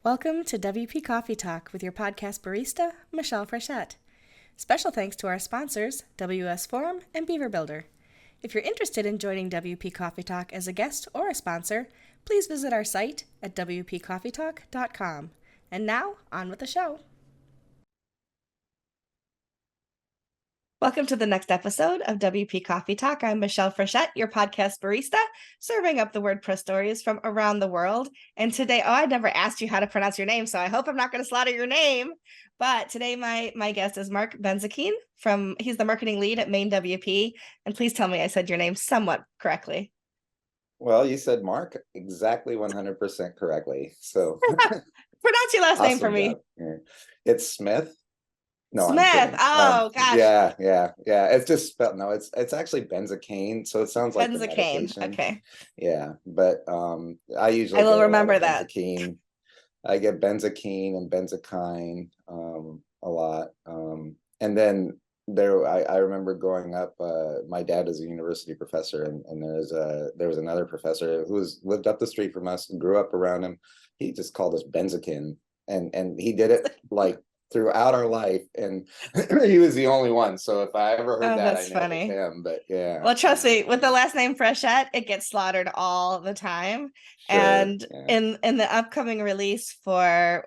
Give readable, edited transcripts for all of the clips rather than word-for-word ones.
Welcome to WP Coffee Talk with your podcast barista, Michelle Frechette. Special thanks to our sponsors, WS Forum and Beaver Builder. If you're interested in joining WP Coffee Talk as a guest or a sponsor, please visit our site at WPCoffeeTalk.com. And now, on with the show. Welcome to the next episode of WP Coffee Talk. I'm Michelle Frechette, your podcast barista, serving up the WordPress stories from around the world. And today, I never asked you how to pronounce your name, so I hope I'm not going to slaughter your name. But today, my guest is Marc Benzakein he's the marketing lead at Maine WP. And please tell me I said your name somewhat correctly. Well, you said Marc exactly 100% correctly. So pronounce your last name for me. Yeah. It's Smith. No, Smith. Oh, gosh. Yeah. It's just spelled. No, it's actually Benzakein. So it sounds like the Benzakein. medication. Okay. Yeah, but I will remember that. Benzakein. I get Benzakein and Benzakein a lot. And then I remember growing up, my dad is a university professor, and there was another professor who lived up the street from us and grew up around him. He just called us Benzakein, and he did it like throughout our life, and he was the only one. So if I ever heard that, I know it was him. But yeah. Well, trust me, with the last name Frechette, it gets slaughtered all the time. Sure, and yeah. in the upcoming release for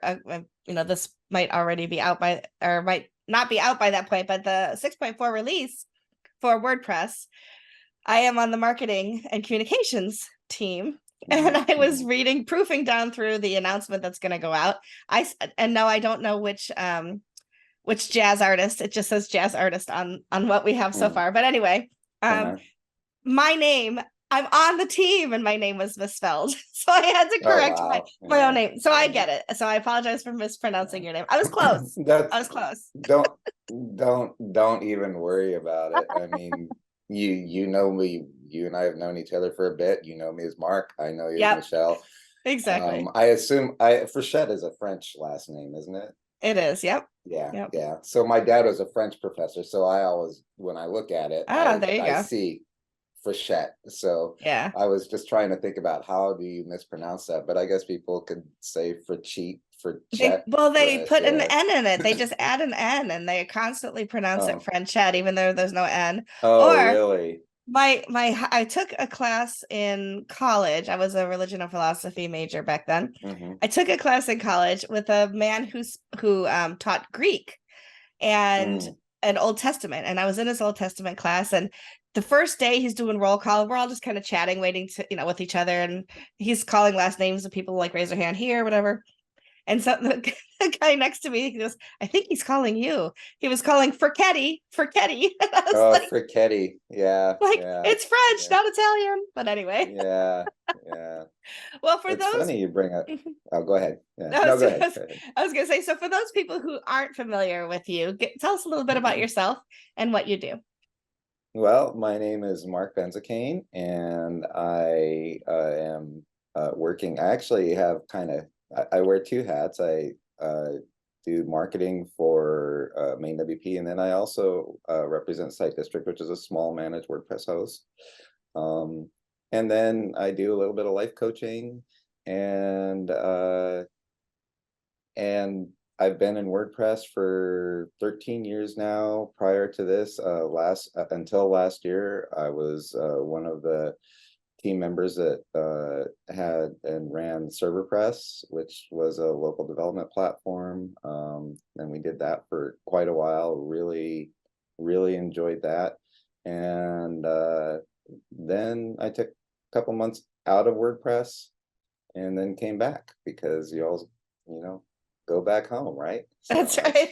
this might already be out by, or might not be out by that point, but the 6.4 release for WordPress, I am on the marketing and communications team. And I was proofing down through the announcement that's going to go out. No, I don't know which jazz artist. It just says jazz artist on what we have so far. But anyway, my name, I'm on the team, and my name was misspelled, so I had to correct my own name. So I get it. So I apologize for mispronouncing your name. I was close. I was close. Don't even worry about it. I mean, you know me. You and I have known each other for a bit. You know me as Marc. I know you as Michelle. Exactly. I assume Frechette is a French last name, isn't it? It is. Yep. Yeah. So my dad was a French professor, so I always, when I look at it, I see Frechette. So yeah, I was just trying to think about how do you mispronounce that, but I guess people could say Frechette. They put an N in it. They just add an N, and they constantly pronounce it Frenchette, even though there's no N. Really? I took a class in college. I was a religion and philosophy major back then. I took a class in college with a man who taught Greek and an Old Testament, and I was in his Old Testament class. And the first day he's doing roll call, we're all just kind of chatting, waiting to with each other, and he's calling last names of people, like raise their hand here, whatever. And so the guy next to me, he goes, I think he's calling you. He was calling Fricchetti. Fricchetti. Yeah. It's French, not Italian. But anyway. Yeah. Well, for it's those, funny you bring up. Oh, go ahead. Yeah. Go ahead. I was going to say, so for those people who aren't familiar with you, tell us a little bit about yourself and what you do. Well, my name is Marc Benzakein, and I am working. I actually have I wear two hats. I do marketing for Maine WP, and then I also represent Site District, which is a small managed WordPress host. And then I do a little bit of life coaching, and I've been in WordPress for 13 years now. Prior to this, until last year, I was one of the team members that had and ran ServerPress, which was a local development platform. And we did that for quite a while. Really enjoyed that. And then I took a couple months out of WordPress and then came back because you always, go back home, right? So that's right.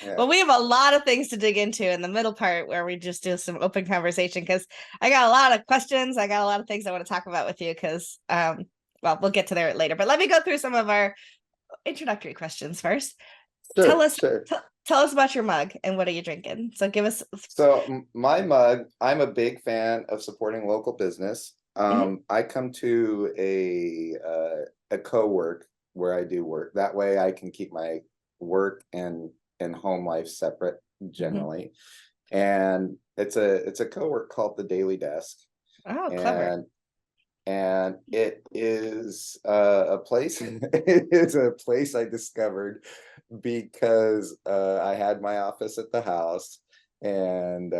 Yeah. Well, we have a lot of things to dig into in the middle part where we just do some open conversation, because I got a lot of questions. I got a lot of things I want to talk about with you because, we'll get to there later. But let me go through some of our introductory questions first. Sure, tell us about your mug and what are you drinking? So give us. So my mug, I'm a big fan of supporting local business. I come to a co-work where I do work. That way I can keep my work and home life separate generally. And it's a co-work called the Daily Desk. Oh, clever. and it is a place. It is a place I discovered because I had my office at the house, and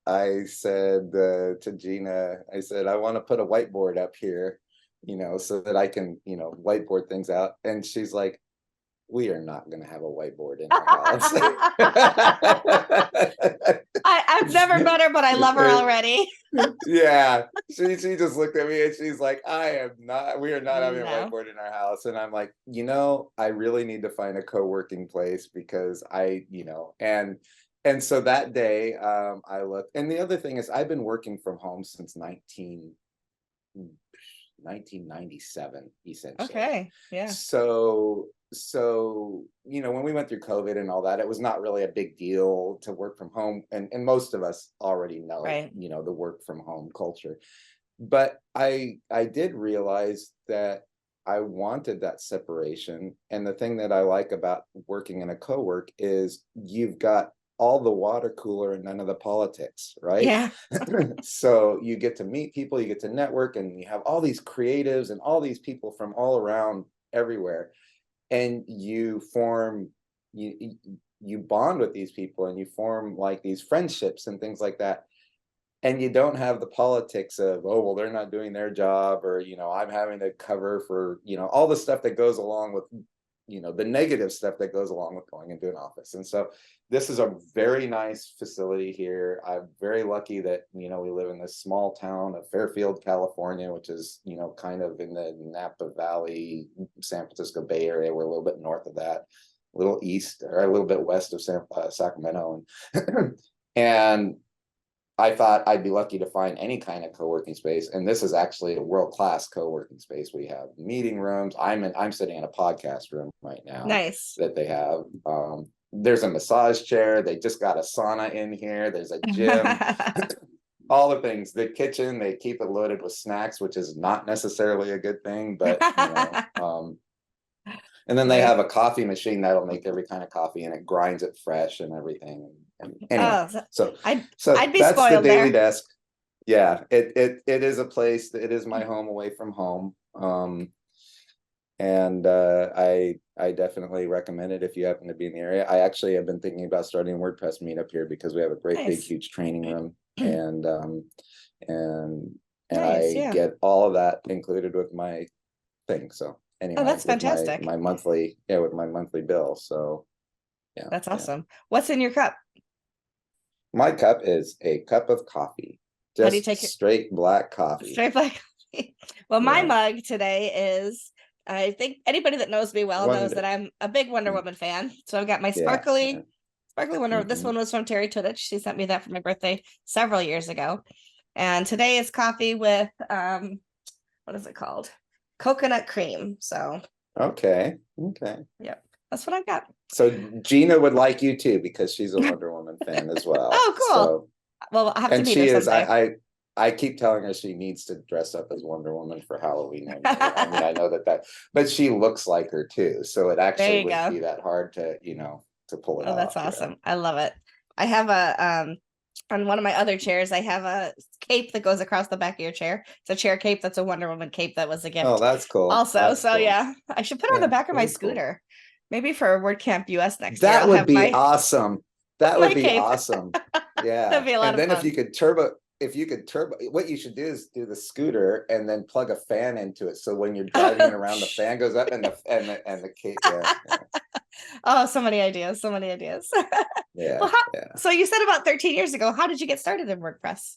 I said to Gina, I said, I want to put a whiteboard up here, so that I can, whiteboard things out. And she's like, we are not going to have a whiteboard in our house. I've never met her, but I love her already. Yeah, she just looked at me and she's like, we are not having a No. whiteboard in our house. And I'm like, I really need to find a co-working place because and so that day I looked. And the other thing is I've been working from home since 1997, essentially. Okay. Yeah. So when we went through COVID and all that, it was not really a big deal to work from home, and most of us already know, Right. the work from home culture. But I did realize that I wanted that separation, and the thing that I like about working in a co-work is you've got all the water cooler and none of the politics, right? Yeah. So you get to meet people, you get to network, and you have all these creatives and all these people from all around everywhere, and you bond with these people, and you form like these friendships and things like that. And you don't have the politics of, oh, well, they're not doing their job, or I'm having to cover for all the stuff that goes along with the negative stuff that goes along with going into an office. And so this is a very nice facility here. I'm very lucky that we live in this small town of Fairfield, California, which is kind of in the Napa Valley, San Francisco Bay Area. We're a little bit north of that, a little east, or a little bit west of Sacramento. And I thought I'd be lucky to find any kind of co-working space, and this is actually a world-class co-working space. We have meeting rooms. I'm sitting in a podcast room right now Nice. that they have. There's a massage chair. They just got a sauna in here. There's a gym. All the things. The kitchen, they keep it loaded with snacks, which is not necessarily a good thing, but and then they have a coffee machine that'll make every kind of coffee, and it grinds it fresh and everything. And anyway, Oh, so I'd be that's the spoiled daily there. desk. Yeah, it is a place. It is my home away from home. And I definitely recommend it if you happen to be in the area. I actually have been thinking about starting a WordPress meetup here because we have a great big Nice. huge training room, and Nice, I yeah. get all of that included with my thing. So Oh, anyway, that's with fantastic. my monthly, yeah, with my monthly bill. So yeah, That's yeah. awesome. What's in your cup? My cup is a cup of coffee, How do you just take it? straight black coffee. Straight black coffee. Well, my Yeah, mug today is, I think anybody that knows me well knows that wonder. I'm a big Wonder Woman fan. So I've got my Yeah, yeah. sparkly Wonder. This Mm-hmm. one was from Terry Tudich. She sent me that for my birthday several years ago. And today is coffee with what is it called? Coconut cream. So Okay. yep, that's what I've got. So Gina would like you too because she's a Wonder Woman fan as well. Oh, cool. So, Well, I'll have to and meet her she is. someday. I keep telling her she needs to dress up as Wonder Woman for Halloween one year. I mean, I know that, but she looks like her too, so it There actually you wouldn't go. be that hard to to pull it Oh, that's off. awesome. I love it. I have a on one of my other chairs, I have a cape that goes across the back of your chair. It's a chair cape that's a Wonder Woman cape that was a Oh, gift. that's cool. Also, That's so cool. yeah, I should put it on the Yeah, back of my very cool. scooter. Maybe for WordCamp US next year. That I'll would have be my awesome. That would my be cape. awesome. That'd Yeah. be a lot And of then fun. if you could turbo, what you should do is do the scooter and then plug a fan into it. So when you're driving it around, the fan goes up and the cape. Yeah. Oh, so many ideas, so many ideas. Yeah. Well, so you said about 13 years ago, how did you get started in WordPress?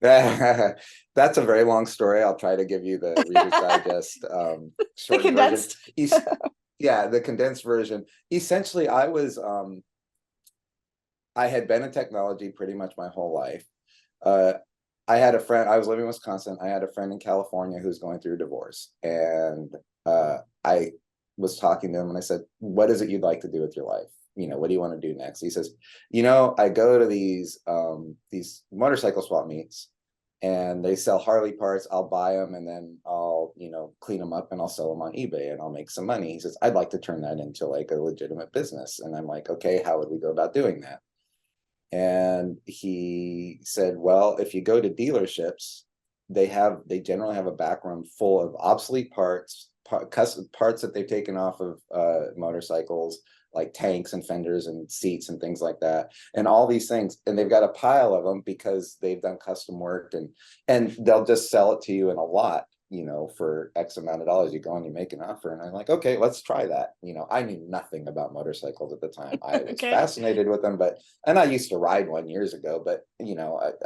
Yeah. That's a very long story. I'll try to give you the Reader's Digest The shortened version. condensed. Yeah, the condensed version. Essentially, I had been in technology pretty much my whole life. Uh, I had a friend, I was living in Wisconsin. I had a friend in California who's going through a divorce. And I was talking to him and I said, what is it you'd like to do with your life? What do you want to do next? He says, I go to these motorcycle swap meets and they sell Harley parts. I'll buy them and then I'll, clean them up and I'll sell them on eBay and I'll make some money. He says, I'd like to turn that into like a legitimate business. And I'm like, okay, how would we go about doing that? And he said, well, if you go to dealerships they generally have a background full of obsolete parts, parts that they've taken off of motorcycles, like tanks and fenders and seats and things like that, and all these things. And they've got a pile of them because they've done custom work, and they'll just sell it to you in a lot, for X amount of dollars. You go and you make an offer, and I'm like, okay, let's try that. I knew nothing about motorcycles at the time. I was Okay. fascinated with them, and I used to ride one years ago, but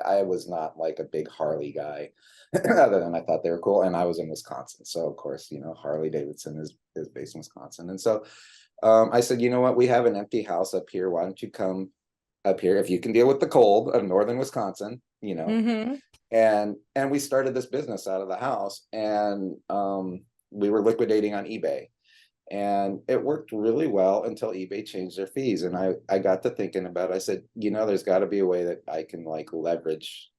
I was not like a big Harley guy. Other than I thought they were cool, and I was in Wisconsin, so of course, Harley Davidson is based in Wisconsin. And so I said, you know what, we have an empty house up here. Why don't you come up here if you can deal with the cold of northern Wisconsin, Mm-hmm. and we started this business out of the house, and we were liquidating on eBay, and it worked really well until eBay changed their fees. And I got to thinking about it. I said, there's got to be a way that I can like leverage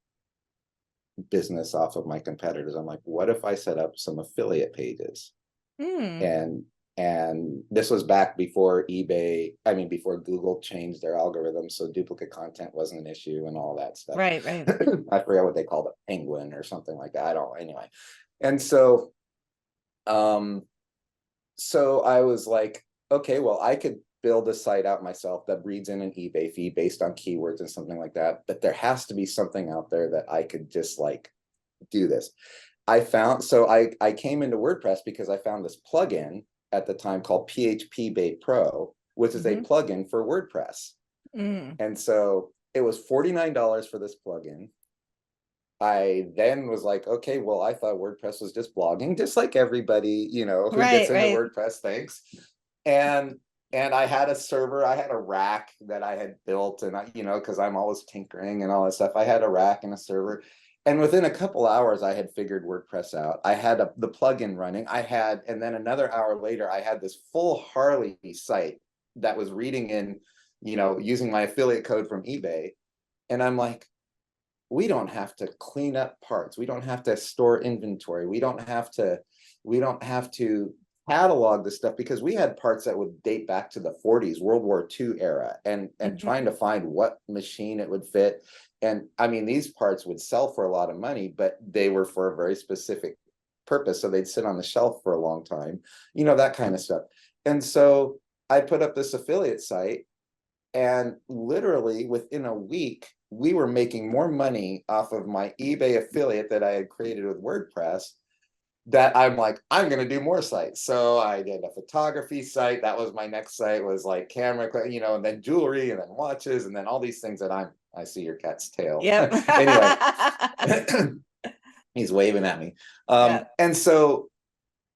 business off of my competitors. I'm like, what if I set up some affiliate pages? Mm. And this was back before before Google changed their algorithm, so duplicate content wasn't an issue and all that stuff. Right, right. I forget what they called it, penguin or something like that. I don't anyway. And so so I was like, okay, well, I could build a site out myself that reads in an eBay fee based on keywords and something like that, but there has to be something out there that I could just like do this. So I came into WordPress because I found this plugin at the time called PHP Bay Pro, which is a plugin for WordPress. Mm. And so it was $49 for this plugin. I then was like, okay, well, I thought WordPress was just blogging, just like everybody, who gets Right, into right. WordPress thinks. And I had a server, I had a rack that I had built, and because I'm always tinkering and all that stuff, I had a rack and a server. And within a couple hours, I had figured WordPress out. I had the plugin running. And then another hour later, I had this full Harley site that was reading in, using my affiliate code from eBay. And I'm like, we don't have to clean up parts. We don't have to store inventory. We don't have to catalog this stuff, because we had parts that would date back to the 40s, World War II era, and trying to find what machine it would fit. And I mean, these parts would sell for a lot of money, but they were for a very specific purpose. So they'd sit on the shelf for a long time, that kind of stuff. And so I put up this affiliate site, and literally within a week, we were making more money off of my eBay affiliate that I had created with WordPress, that I'm like, I'm going to do more sites. So I did a photography site. That was my next site, was like camera, and then jewelry, and then watches, and then all these things that I see your cat's tail. Yep. Anyway, he's waving at me. Yeah. And so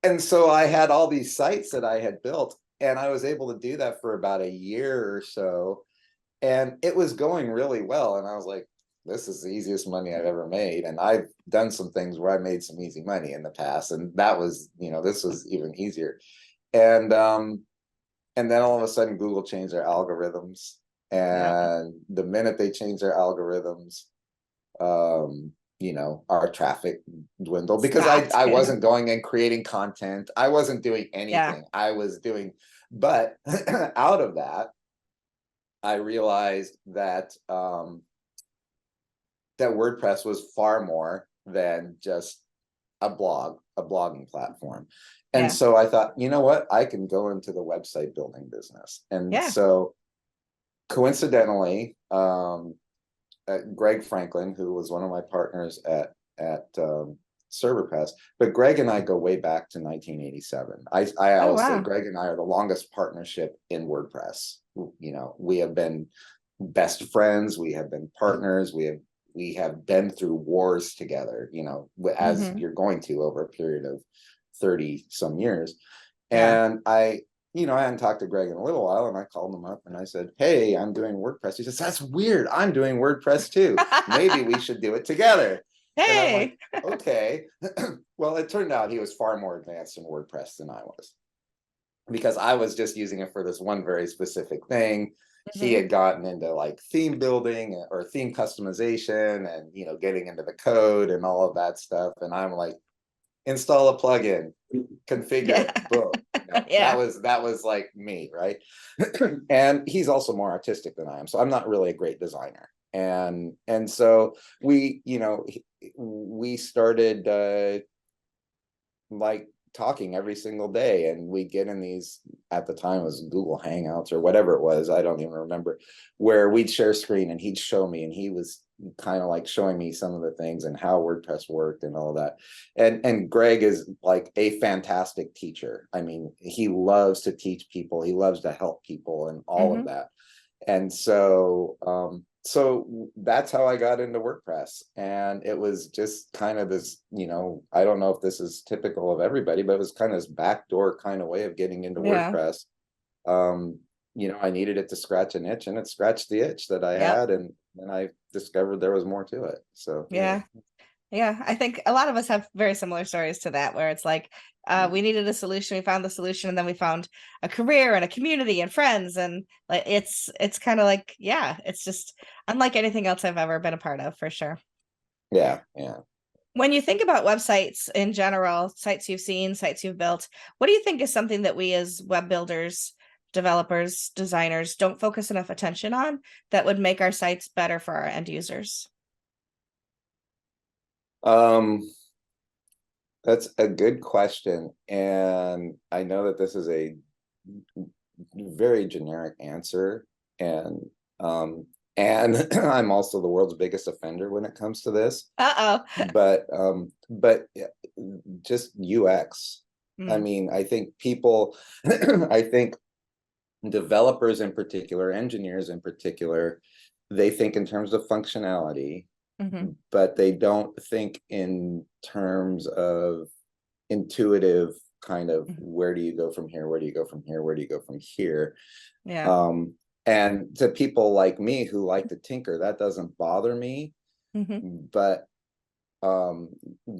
I had all these sites that I had built, and I was able to do that for about a year or so. And it was going really well. And I was like, this is the easiest money I've ever made. And I've done some things where I made some easy money in the past. And that was, this was even easier. And then all of a sudden Google changed their algorithms. Yeah. And the minute they changed their algorithms, our traffic dwindled, because Stopped. I Yeah. wasn't going and creating content. I wasn't doing Yeah. anything. But out of that, I realized that that WordPress was far more than just a blogging platform. And Yeah. so I thought, you know what, I can go into the website building business. And Yeah. so coincidentally, Greg Franklin, who was one of my partners at ServerPress, but Greg and I go way back to 1987. I Oh, always say wow. Greg and I are the longest partnership in WordPress. We have been best friends, we have been partners, we have been through wars together, as Mm-hmm. you're going to over a period of 30 some years. Yeah. And I hadn't talked to Greg in a little while, and I called him up and I said, hey, I'm doing WordPress. He says, that's weird, I'm doing WordPress too. Maybe we should do it together. And I'm like, Hey. okay. Well, it turned out he was far more advanced in WordPress than I was, because I was just using it for this one very specific thing. He Mm-hmm. had gotten into like theme building or theme customization, and getting into the code and all of that stuff. And I'm like, install a plugin, configure Yeah. it, boom. That Yeah. was like me, right? And he's also more artistic than I am, so I'm not really a great designer. And so we, we started like talking every single day, and we get in these, at the time it was Google Hangouts or whatever it was, I don't even remember, where we'd share screen and he'd show me, and he was kind of like showing me some of the things and how WordPress worked and all that. And Greg is like a fantastic teacher. I mean, he loves to teach people, he loves to help people and all of that. And so that's how I got into WordPress. And it was just kind of this, I don't know if this is typical of everybody, but it was kind of this backdoor kind of way of getting into Yeah. WordPress. I needed it to scratch an itch, and it scratched the itch that I Yep. had, and then I discovered there was more to it. So Yeah. Yeah, I think a lot of us have very similar stories to that, where it's like we needed a solution, we found the solution, and then we found a career and a community and friends, and like it's kind of like, yeah, it's just unlike anything else I've ever been a part of, for sure. yeah, yeah. When you think about websites in general, sites you've seen, sites you've built, what do you think is something that we as web builders, developers, designers don't focus enough attention on that would make our sites better for our end users? Um, that's a good question, and I know that this is a very generic answer, and um and I'm also the world's biggest offender when it comes to this, Uh-oh. but just UX. I Mm, mean, I think people I think developers in particular, engineers in particular, they think in terms of functionality, mhm, but they don't think in terms of intuitive kind of, mhm. where do you go from here, where do you go from here, where do you go from here. Yeah. um and to people like me who like to tinker, that doesn't bother me. Mhm, But um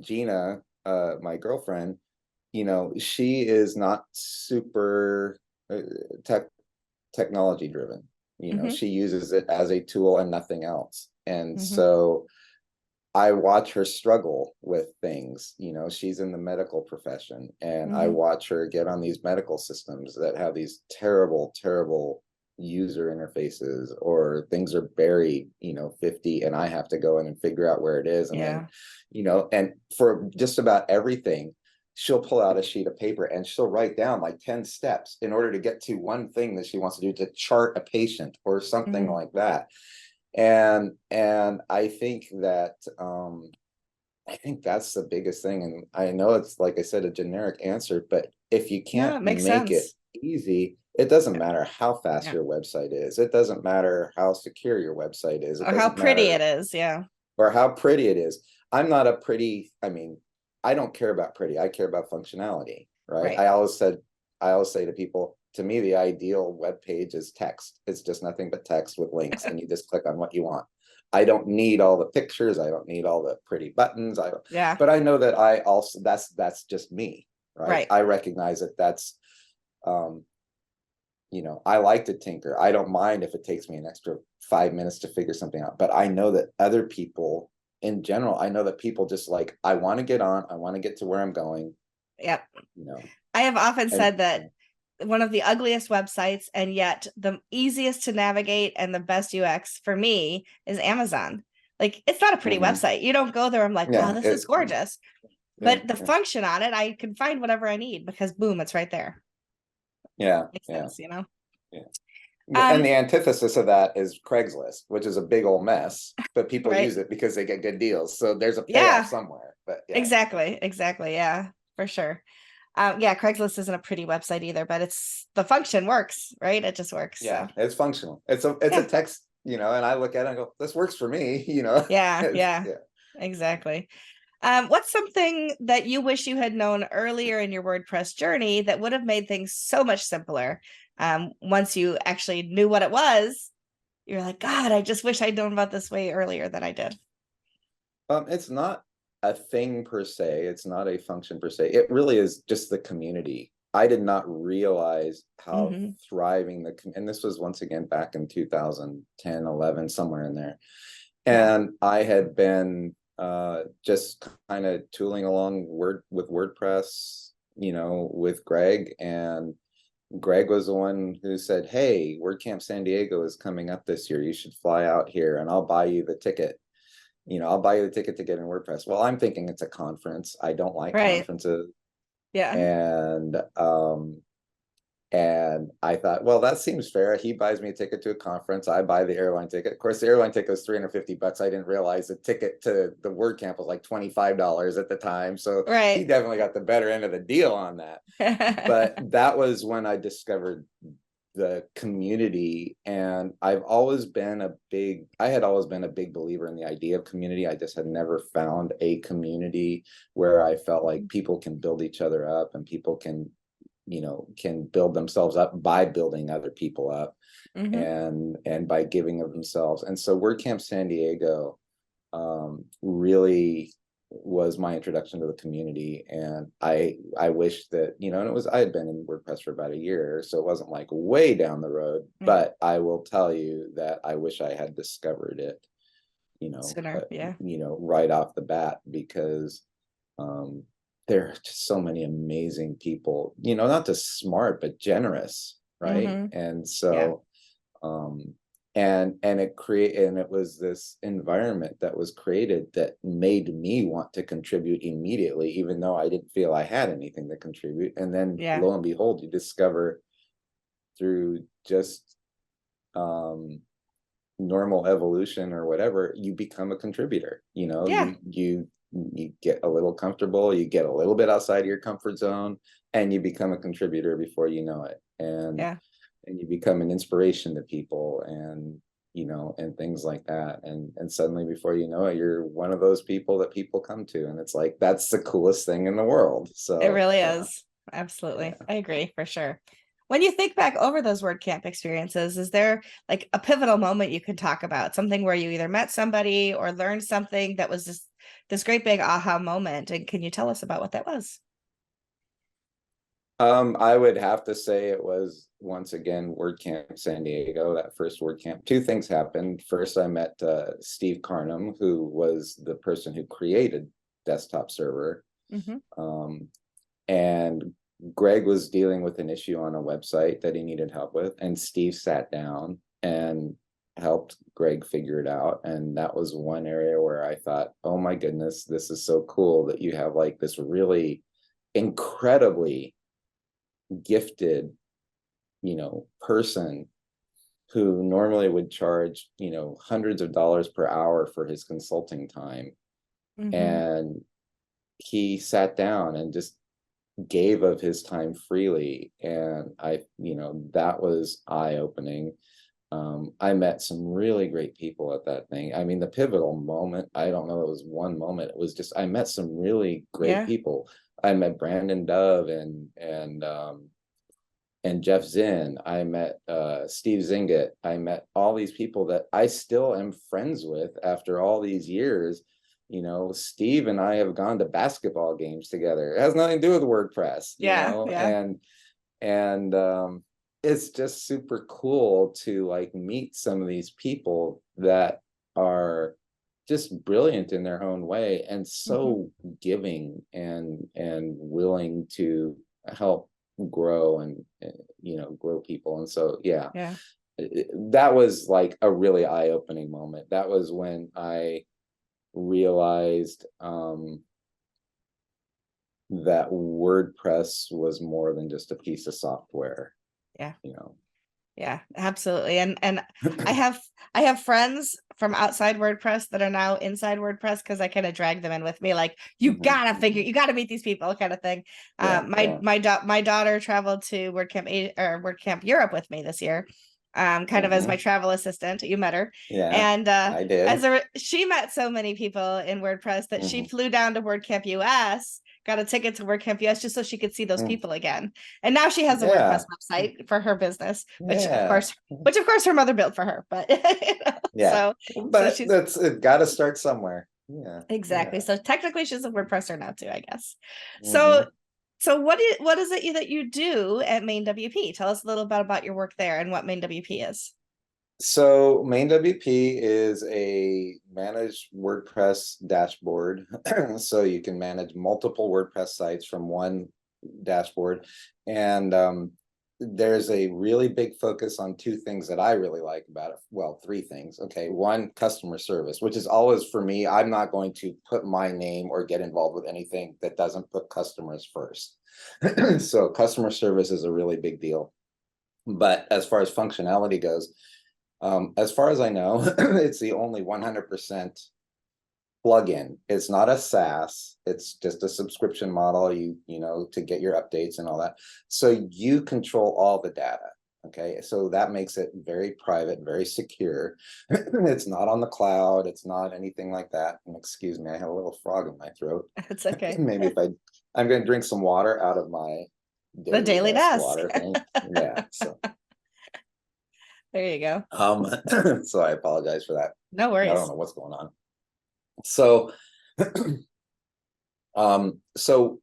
Gina, my girlfriend, she is not super uh, tech technology driven. mhm, She uses it as a tool and nothing else. And mhm, so I watch her struggle with things. She's in the medical profession, and I mhm. watch her get on these medical systems that have these terrible, terrible user interfaces, or things are buried, 50, and I have to go in and figure out where it is. And then, Yeah. and for just about everything, she'll pull out a sheet of paper and she'll write down like 10 steps in order to get to one thing that she wants to do, to chart a patient or something Mhm. like that. And I think that's the biggest thing. And I know it's, like I said, a generic answer, but if you No, can't it makes make it sense. easy, it doesn't matter how fast Yeah. your website is, it doesn't matter how secure your website is, it Or how doesn't pretty it matter, is. Yeah. or how pretty it is. I'm not a pretty, I mean, I don't care about pretty, I care about functionality, right? Right. I always say to people, to me, the ideal web page is text. It's just nothing but text with links, and you just click on what you want. I don't need all the pictures, I don't need all the pretty buttons, I don't, Yeah. but I know that I also, that's just me, right? Right. I recognize that that's um I like to tinker. I don't mind if it takes me an extra 5 minutes to figure something out. But I know that other people, in general, I know that people just like, I want to get on, I want to get to where I'm going, Yep. you know, I have often and said that one of the ugliest websites and yet the easiest to navigate and the best UX for me is Amazon. Like, it's not a pretty mhm. website. You don't go there, I'm like, wow, Yeah, this is gorgeous. yeah, But the yeah, function on it, I can find whatever I need because boom, it's right there. yeah, Makes yeah, sense. yeah. And Um, the antithesis of that is Craigslist, which is a big old mess, but people right. use it because they get good deals. So there's a payoff Yeah, somewhere. But yeah, exactly. Exactly. Yeah, for sure. Yeah, Craigslist isn't a pretty website either, but it's the function works, right? It just works. So yeah, it's functional. It's a yeah, text, and I look at it and go, this works for me, yeah, It's, yeah, yeah. exactly. What's something that you wish you had known earlier in your WordPress journey that would have made things so much simpler? Once you actually knew what it was, you're like, God, I just wish I'd known about this way earlier than I did. It's not a thing per se. It's not a function per se. It really is just the community. I did not realize how Hmm. thriving and this was once again back in 2010, 11, somewhere in there. Yeah. And I had been just kind of tooling along with WordPress, with Greg, and Greg was the one who said, "Hey, WordCamp San Diego is coming up this year. You should fly out here and I'll buy you the ticket." I'll buy you a ticket to get in WordPress. Well, I'm thinking it's a conference. I don't like Right. conferences. Yeah. And I thought, well, that seems fair. He buys me a ticket to a conference. I buy the airline ticket. Of course, the airline ticket was $350. I didn't realize the ticket to the WordCamp was like $25 at the time. So he Right. definitely got the better end of the deal on that. But that was when I discovered the community. And I had always been a big believer in the idea of community. I just had never found a community where I felt like people can build each other up and people can build themselves up by building other people up, Hmm. and by giving of themselves. And so WordCamp San Diego really was my introduction to the community. And I wish that, and I had been in WordPress for about a year, so it wasn't like way down the road, Mm. but I will tell you that I wish I had discovered it, Sooner. Yeah. right off the bat, because um, there are just so many amazing people, not just smart, but generous, right? Hmm. And Yeah. so, um, and it was this environment that was created that made me want to contribute immediately, even though I didn't feel I had anything to contribute. And then Yeah. lo and behold, you discover through just um normal evolution or whatever, you become a contributor. Yeah. You get a little comfortable, you get a little bit outside of your comfort zone, and you become a contributor before you know it. And Yeah. you become an inspiration to people, and things like that. And suddenly, before you know it, you're one of those people that people come to, and it's like that's the coolest thing in the world. It So really yeah, is. Absolutely. yeah. I agree for sure. When you think back over those WordCamp experiences, is there like a pivotal moment you could talk about? Something where you either met somebody or learned something that was just this great big aha moment? And can you tell us about what that was? I would have to say it was once again WordCamp San Diego, that first WordCamp. Two things happened. First, I met Steve Carnum, who was the person who created Desktop Server. Hmm. Um, and Greg was dealing with an issue on a website that he needed help with, and Steve sat down and helped Greg figure it out. And that was one area where I thought, oh my goodness, this is so cool that you have like this really incredibly gifted person who normally would charge hundreds of dollars per hour for his consulting time, Hmm. and he sat down and just gave of his time freely. And that was eye-opening. I met some really great people at that thing. I mean, the pivotal moment, I don't know, it was one moment, it was just I met some really great Yeah. people. I met Brandon Dove and Jeff Zinn. I met Steve Zingott. I met all these people that I still am friends with after all these years. Steve and I have gone to basketball games together. It has nothing to do with WordPress, Yeah. Yeah. and it's just super cool to like meet some of these people that are just brilliant in their own way and Hmm. so giving and willing to help grow and grow people. And so yeah, Yeah. that was like a really eye-opening moment. That was when I realized that WordPress was more than just a piece of software, Yeah. you know. Yeah, absolutely. And I have I have friends from outside WordPress that are now inside WordPress because I kind of drag them in with me, like Mhm, mhm. you gotta meet these people, kind of thing. Yeah, yeah. My daughter traveled to WordCamp Europe with me this year, kind of as my Hmm. travel assistant. You met her, Yeah, and I did. she met so many people in WordPress that she Hmm. flew down to WordCamp US, got a ticket to WordCamp US just so she could see those Mm. people again. And now she has a WordPress Yeah, website for her business, yeah, which of course her mother built for her. But yeah. so But she's that's it. Got to start somewhere. Yeah, exactly. yeah. So technically she's a WordPresser now too, I guess. So Hmm. what is it that you do at Main WP? Tell us a little bit about your work there and what Main WP is. So Main WP is a managed WordPress dashboard. So you can manage multiple WordPress sites from one dashboard. And there's a really big focus on two things that I really like about it. Well, three things. Okay. One, customer service, which is always for me. I'm not going to put my name or get involved with anything that doesn't put customers first. So customer service is a really big deal. But as far as functionality goes, as far as I know, it's the only 100% plugin. It's not a SaaS. It's just a subscription model, you know, to get your updates and all that. So you control all the data. Okay, so that makes it very private, very secure. It's not on the cloud. It's not anything like that. And excuse me, I have a little frog in my throat. It's okay. Maybe if I'm going to drink some water out of my The daily daily desk desk. water thing. Yeah. So, There you go. so I apologize for that. No I don't worries. know what's going on. So, so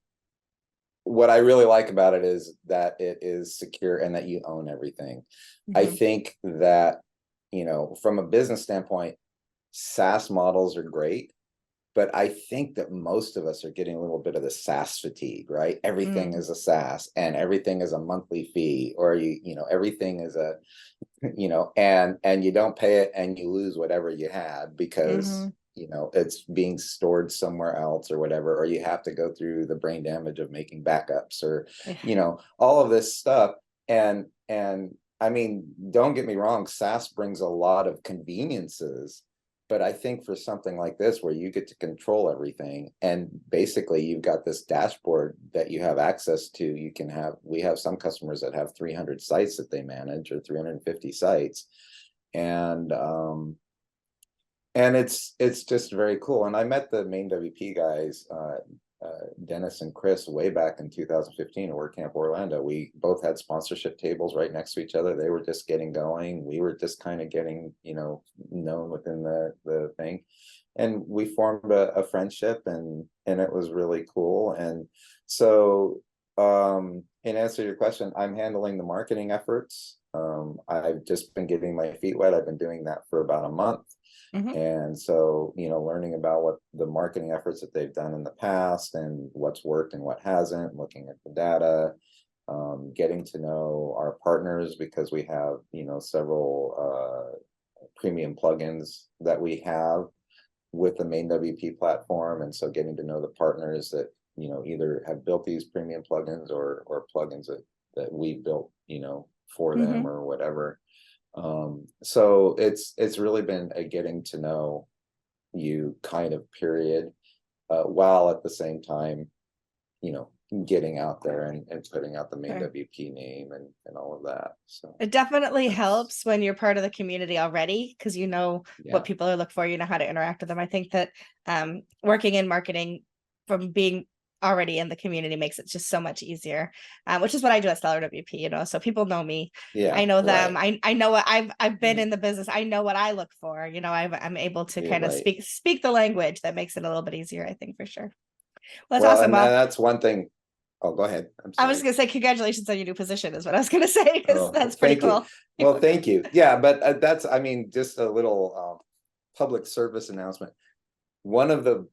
what I really like about it is that it is secure and that you own everything. I Mhm. think that, you know, from a business standpoint, SaaS models are great, but I think that most of us are getting a little bit of the SaaS fatigue, right? Everything Mm. is a SaaS and everything is a monthly fee, or you know, everything is a, you know, and you don't pay it and you lose whatever you had because, Mhm. you know, it's being stored somewhere else or whatever, or you have to go through the brain damage of making backups or, Yeah. you know, all of this stuff. And I mean, don't get me wrong, SaaS brings a lot of conveniences, but I think for something like this where you get to control everything and basically you've got this dashboard that you have access to, you can have, we have some customers that have 300 sites that they manage or 350 sites. And it's just very cool. And I met the main WP guys, Dennis and Chris, way back in 2015 at WordCamp Orlando. We both had sponsorship tables right next to each other. They were just getting going. We were just kind of getting, you know, known within the thing. And we formed a friendship and it was really cool. And so in answer to your question, I'm handling the marketing efforts. I've just been getting my feet wet. I've been doing that for about a month. Mhm. And so, you know, learning about what the marketing efforts that they've done in the past and what's worked and what hasn't, looking at the data, getting to know our partners because we have, you know, several premium plugins that we have with the main WP platform. And so getting to know the partners that, you know, either have built these premium plugins or plugins that we built, you know, for them Mhm. or whatever. So it's really been a getting to know you kind of period, while at the same time, you know, getting out there and putting out the main Sure. WP name and all of that. So It definitely that's, helps when you're part of the community already because you know what yeah, people are looking for, you know how to interact with them. I think that working in marketing from being already in the community makes it just so much easier, which is what I do at Stellar WP, you know, so people know me. I yeah, know them. right. I know what I've been Yeah, in the business. I know what I look for. You know, I'm able to you're kind of right. speak the language that makes it a little bit easier, I think for sure. Well, that's Well, awesome. and Well, that's one thing. Oh, go ahead. I'm I was sorry. gonna say congratulations on your new position is what I was gonna say because Oh, that's pretty thank you. cool. Well, thank you. Yeah, but that's, I mean, just a little public service announcement. One of the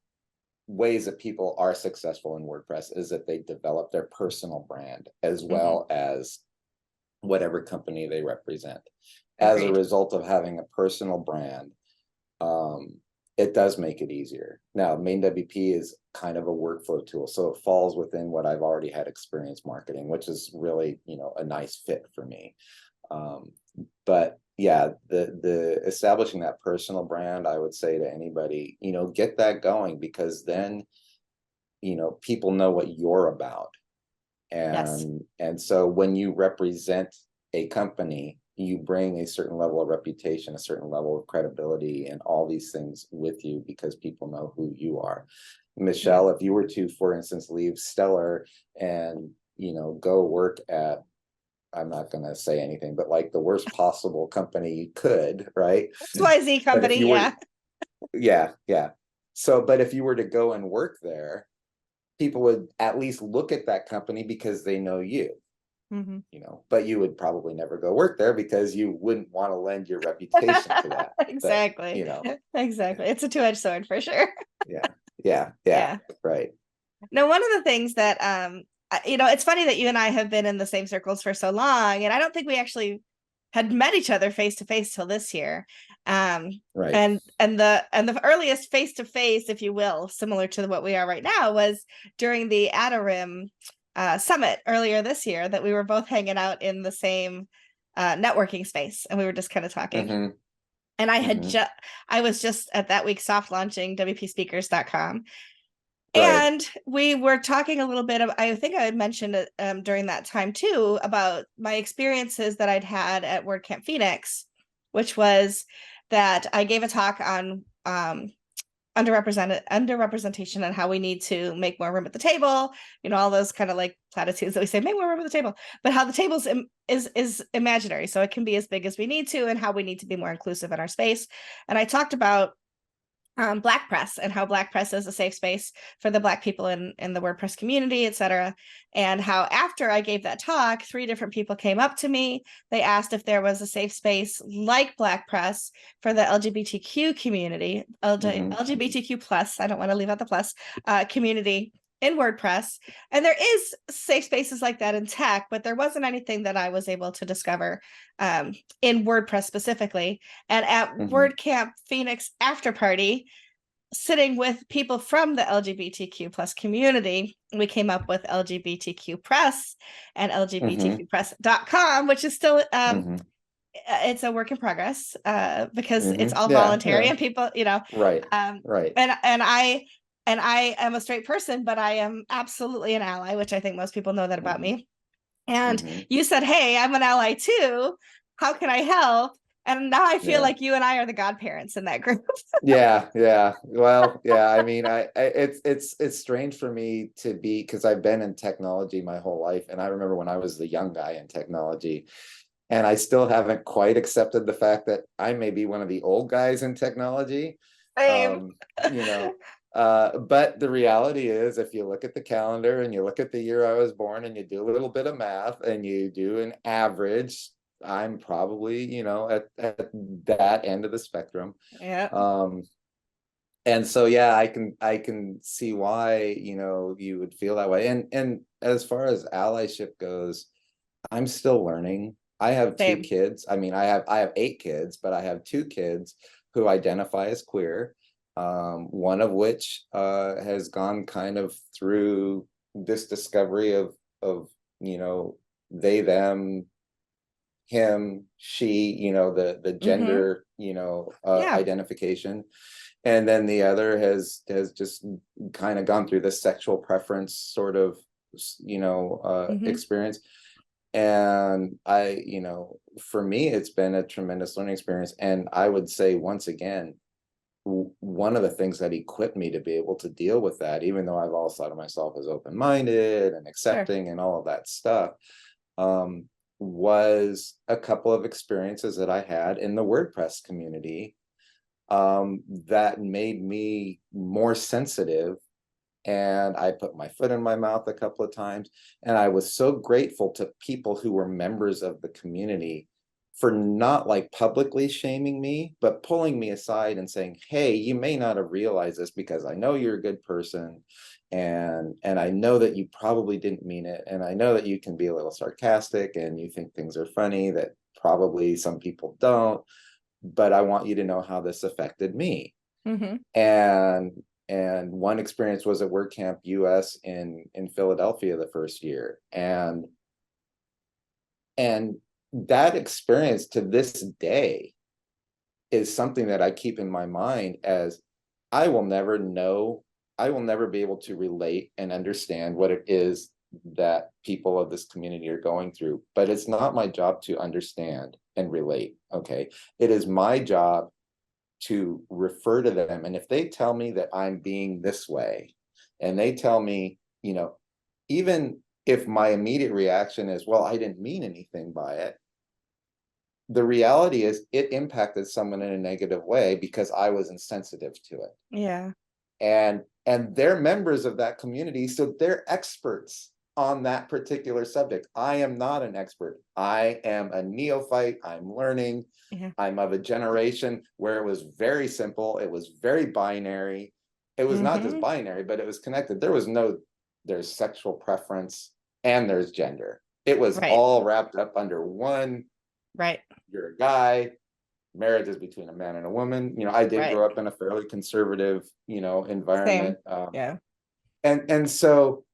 ways that people are successful in WordPress is that they develop their personal brand as Mhm. well as whatever company they represent. As a Agreed. result of having a personal brand, um, it does make it easier. Now, main WP is kind of a workflow tool, so it falls within what I've already had experience marketing, which is really, you know, a nice fit for me. Um, but yeah, the establishing that personal brand, I would say to anybody, you know, get that going because then, you know, people know what you're about. Yes. And so when you represent a company, you bring a certain level of reputation, a certain level of credibility, and all these things with you because people know who you are. Yeah. Michelle, if you were to, for instance, leave Stellar and, you know, go work at, I'm not going to say anything, but like the worst possible company you could, right? XYZ But if company. you were, Yeah. yeah, yeah. So, but if you were to go and work there, people would at least look at that company because they know you, Mhm. you know, but you would probably never go work there because you wouldn't want to lend your reputation to that. But, Exactly. you know, Exactly. It's a two-edged sword for sure. yeah, yeah, yeah, Yeah. right. Now, one of the things that it's funny that you and I have been in the same circles for so long, and I don't think we actually had met each other face to face till this year. Right. And the earliest face to face, if you will, similar to what we are right now, was during the Adarim summit earlier this year, that we were both hanging out in the same networking space, and we were just kind of talking. Mm-hmm. And Mm-hmm. I was just at that week soft launching WPSpeakers.com. Right. And we were talking a little bit of, I think I had mentioned it during that time too, about my experiences that I'd had at WordCamp Phoenix, which was that I gave a talk on underrepresentation and how we need to make more room at the table, all those kind of like platitudes that we say, make more room at the table, but how the table's is imaginary. So it can be as big as we need to, and how we need to be more inclusive in our space. And I talked about Black Press, and how Black Press is a safe space for the Black people in the WordPress community, etc. And how after I gave that talk, 3 different people came up to me. They asked if there was a safe space like Black Press for the LGBTQ community, Mm-hmm. LGBTQ plus, I don't want to leave out the plus, community in WordPress. And there is safe spaces like that in tech, but there wasn't anything that I was able to discover in WordPress specifically. And at Mm-hmm. WordCamp Phoenix after party, sitting with people from the LGBTQ plus community, we came up with LGBTQ Press and Mm-hmm. LGBTQpress.com, which is still Mm-hmm. it's a work in progress because it's Mm-hmm. all Yeah. voluntary, Yeah. and people, Right. um, Right. and I am a straight person, but I am absolutely an ally, which I think most people know that about Mm-hmm. me. And Mm-hmm. you said, hey, I'm an ally too. How can I help? And now I feel Yeah. like you and I are the godparents in that group. Yeah, yeah. Well, yeah, I mean, it's strange for me to be, because I've been in technology my whole life, and I remember when I was the young guy in technology, and I still haven't quite accepted the fact that I may be one of the old guys in technology. Same. Um, you know, but the reality is, if you look at the calendar and you look at the year I was born and you do a little bit of math and you do an average, I'm probably, at that end of the spectrum. Yeah. Um, and so yeah, I can see why, you would feel that way. And as far as allyship goes, I'm still learning. I have 2 Same. kids. I mean, I have 8 kids, but I have 2 kids who identify as queer. One of which has gone kind of through this discovery of they, them, him, she, the Mm-hmm. gender, Yeah. identification. And then the other has just kind of gone through the sexual preference sort of Mm-hmm. experience. And for me, it's been a tremendous learning experience. And I would say, once again, one of the things that equipped me to be able to deal with that, even though I've always thought of myself as open-minded and Sure. accepting and all of that stuff, um, was a couple of experiences that I had in the WordPress community, that made me more sensitive. And I put my foot in my mouth a couple of times. And I was so grateful to people who were members of the community for not like publicly shaming me, but pulling me aside and saying, hey, you may not have realized this, because I know you're a good person. And I know that you probably didn't mean it. And I know that you can be a little sarcastic and you think things are funny that probably some people don't, but I want you to know how this affected me. Mm-hmm. And one experience was at WordCamp US in Philadelphia the first year. And that experience to this day is something that I keep in my mind, as I will never know, I will never be able to relate and understand what it is that people of this community are going through. But it's not my job to understand and relate. Okay. It is my job to refer to them. And if they tell me that I'm being this way, and they tell me, even if my immediate reaction is, well, I didn't mean anything by it, the reality is it impacted someone in a negative way because I was insensitive to it. Yeah. And they're members of that community, so they're experts on that particular subject. I am not an expert. I am a neophyte. I'm learning. Yeah. I'm of a generation where it was very simple. It was very binary. It was not just Mm-hmm. binary, but it was connected. There's sexual preference. and there's gender. It was Right. all wrapped up under one. Right. You're a guy, marriage is between a man and a woman. I did Right. grow up in a fairly conservative, environment. Same. Yeah. And so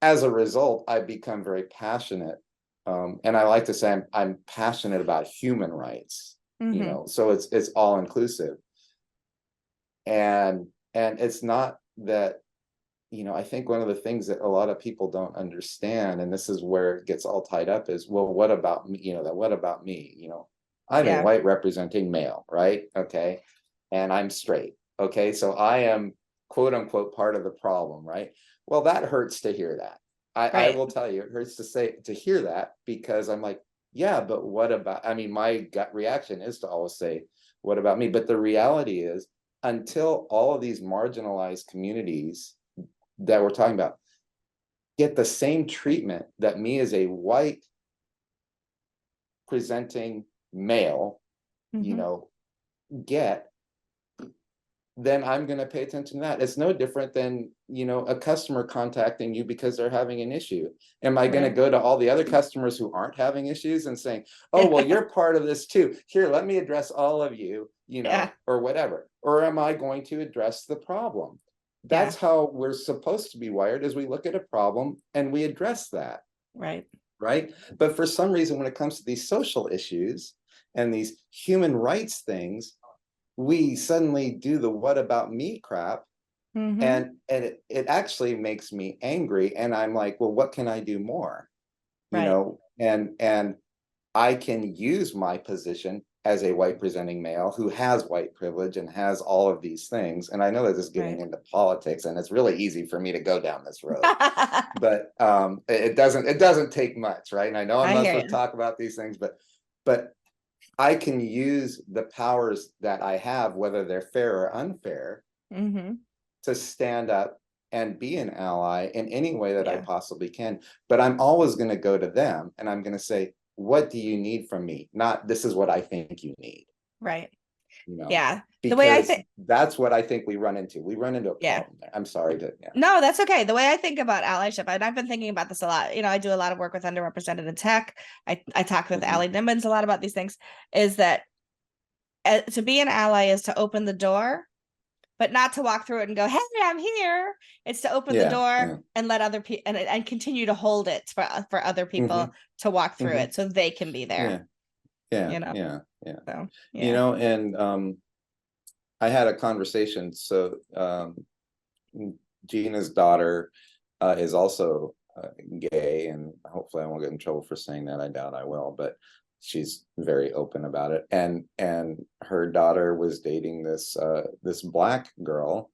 as a result, I've become very passionate. And I like to say I'm passionate about human rights, Mm-hmm. so it's all inclusive. And it's not that, I think one of the things that a lot of people don't understand, and this is where it gets all tied up, is, well, what about me? What about me? I'm a Yeah. white representing male, right? Okay. And I'm straight. Okay. So I am quote unquote part of the problem, right? Well, that hurts to hear that. I Right. will tell you, it hurts to hear that, because I'm like, yeah, but what about, I mean, my gut reaction is to always say, what about me? But the reality is, until all of these marginalized communities that we're talking about get the same treatment that me as a white presenting male, you Mm-hmm. know, get, then I'm going to pay attention to that. It's no different than, a customer contacting you because they're having an issue. Am I going to Right. go to all the other customers who aren't having issues and saying, oh, well, Yeah. you're part of this too. Here, let me address all of you, Yeah. or whatever. Or am I going to address the problem? Yeah. That's how we're supposed to be wired, as we look at a problem and we address that. Right. Right? But for some reason, when it comes to these social issues and these human rights things, we suddenly do the what about me crap. Mm-hmm. And it actually makes me angry. And I'm like, well, what can I do more? Right. And I can use my position as a white presenting male who has white privilege and has all of these things. And I know that this is getting Right. into politics, and it's really easy for me to go down this road. But it doesn't take much, right? And I know I'm I not hear supposed to you. talk about these things, but I can use the powers that I have, whether they're fair or unfair, Mm-hmm. to stand up and be an ally in any way that I Yeah. possibly can. But I'm always going to go to them and I'm going to say, what do you need from me? Not, this is what I think you need, Right. you know, Yeah. The way I because think, that's what I think we run into. We run into a yeah. problem there. I'm sorry to, yeah. No, that's okay. The way I think about allyship, and I've been thinking about this a lot. I do a lot of work with underrepresented in tech. I talk with Mhm. Allie Nimbens a lot about these things. Is that to be an ally is to open the door, but not to walk through it and go, "Hey, I'm here." It's to open the Yeah. door Yeah. and let other people and continue to hold it for other people Hmm. to walk through Hmm. it so they can be there. Yeah. Yeah. You know. Yeah. Yeah. So yeah. And I had a conversation. So Gina's daughter is also gay, and hopefully I won't get in trouble for saying that. I doubt I will, but she's very open about it. And her daughter was dating this black girl,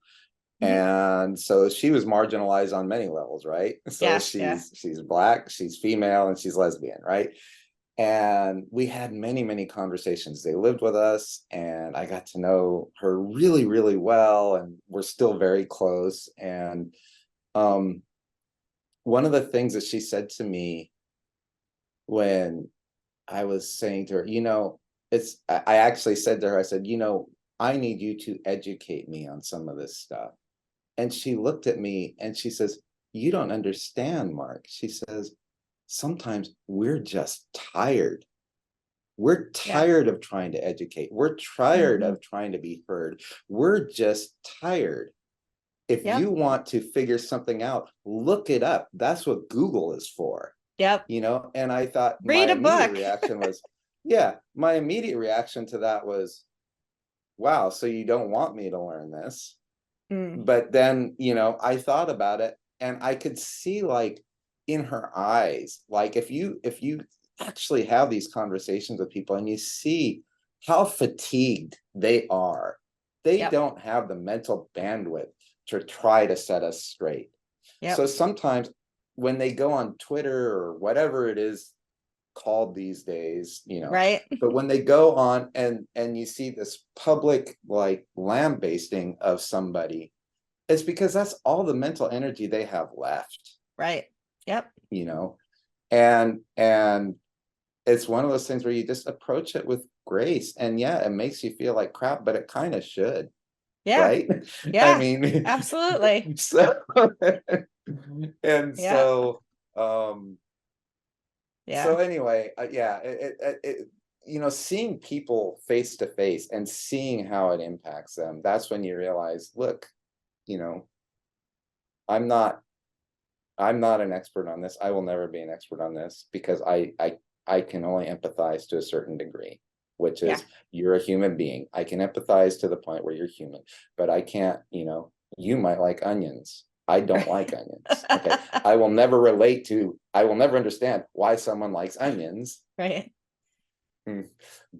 Mhm. and so she was marginalized on many levels, right? So Yes. Yeah. she's black, she's female, and she's lesbian, right? And we had many, many conversations. They lived with us, and I got to know her really, really well, and we're still very close. And um, one of the things that she said to me when I was saying to her, I actually said to her, I said, I need you to educate me on some of this stuff. And she looked at me and she says, you don't understand, Mark. She says, sometimes we're just tired. We're Yeah. tired of trying to educate. We're tired Hmm. of trying to be heard. We're just tired. If Yep. you want to figure something out, look it up. That's what Google is for. Yep. And I thought Read my a immediate book. reaction was, yeah, my immediate reaction to that was, wow, so you don't want me to learn this. Mm. But then, I thought about it, and I could see, like, in her eyes, like, if you actually have these conversations with people and you see how fatigued they are, they Yep. don't have the mental bandwidth to try to set us straight. So Yep. sometimes when they go on Twitter or whatever it is called these days, Right. but when they go on and you see this public, like, lambasting of somebody, it's because that's all the mental energy they have left, Right. Yep. you know and it's one of those things where you just approach it with grace. And yeah, it makes you feel like crap, but it kind of should, Yeah. right? I Yeah. mean, Absolutely. so And Yeah. so Yeah. anyway, yeah, seeing people face to face and seeing how it impacts them, that's when you realize, look, you know, I'm not I'm not an expert on this. I will never be an expert on this because I can only empathize to a certain degree, which Yeah. is you're a human being. I can empathize to the point where you're human, but I can't, you might like onions. I don't like onions. Okay. I will never understand why someone likes onions, Right.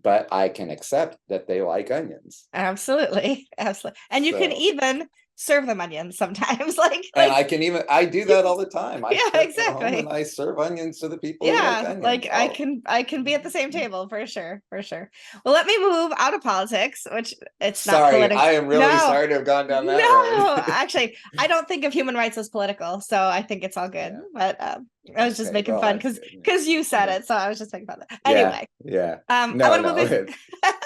but I can accept that they like onions. Absolutely. Absolutely. And you can So, even serve them onions sometimes. and Like I do you that can, all the time. I yeah, cook at home and exactly. I serve onions to the people who like Yeah, onions. like I can be at the same table for sure, for sure. Well, let me move out of politics, which it's not Sorry, political. I am really No, sorry to have gone down that road. no, actually, I don't think of human rights as political, so I think it's all good. Yeah. But I was just Okay. making Well, fun that's because good. you said Yeah. it, so I was just making fun of that. Yeah. Anyway, Yeah. I No, want to move no. in. I